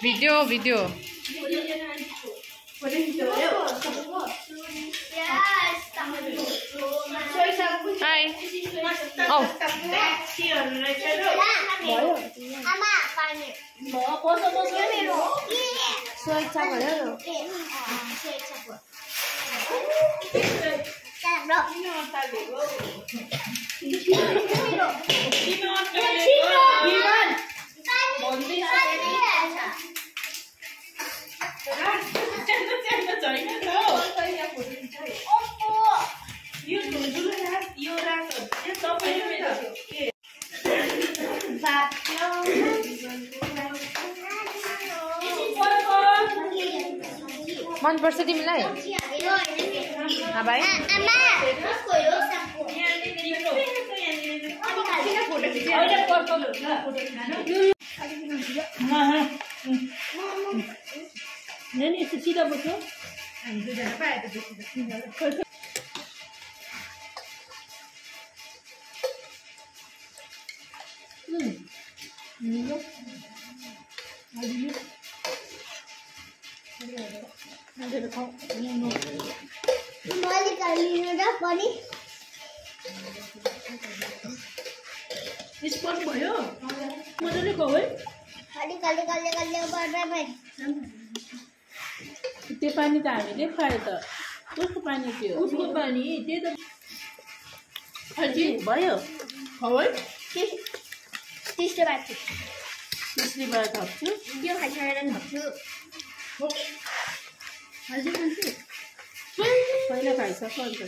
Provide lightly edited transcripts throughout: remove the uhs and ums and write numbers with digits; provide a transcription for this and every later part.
Video. Hi. Oh. मन पर्छ तिमीलाई? भाइ सीधा बस्यो स्पट भयो मजाले खाऊ है त्यो पानी त हामीले खायो त कसको पानी थियो उसको पानी त्यही त खालि भयो खाऊ है तीसरे बार त्यसले बार थप्छु त्यो खाइसकेर थप्छु हजुर खान्छु पहिला खाइसक्छ अन्त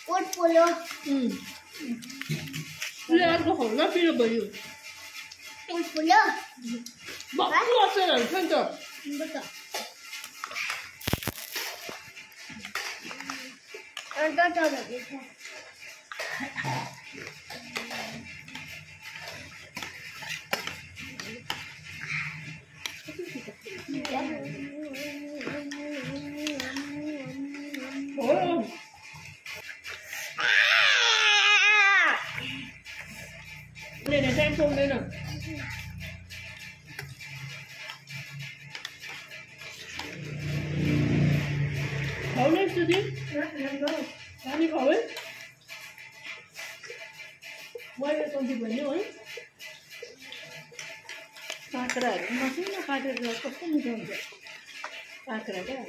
कोट पोलो ले अर्को खाउला पिरो भयो कोट पोलो बक्कु अचार हाल्छ नि त Này xem không đây nào. Khẩu lên chưa đi? Đi khẩu ấy. Quay lại con gì bẩn rồi? Kakra, masih nak kakra kau pun macam tu. Kakra kan?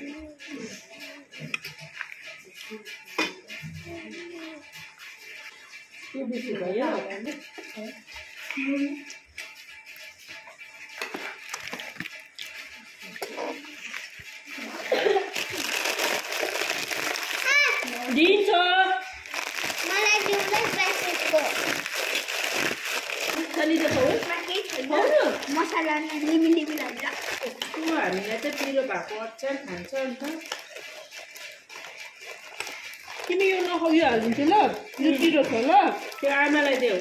Ini bisa bayar kan? Dinso. Mana juga spesifikku. Tadi dah tahu? Mana? Masalahnya limi aja. Wah, ni ada piro bako acar hancur kan? Kimi yo nak kau ya, ni jelas. Ni piro jelas. Kaya amal ada.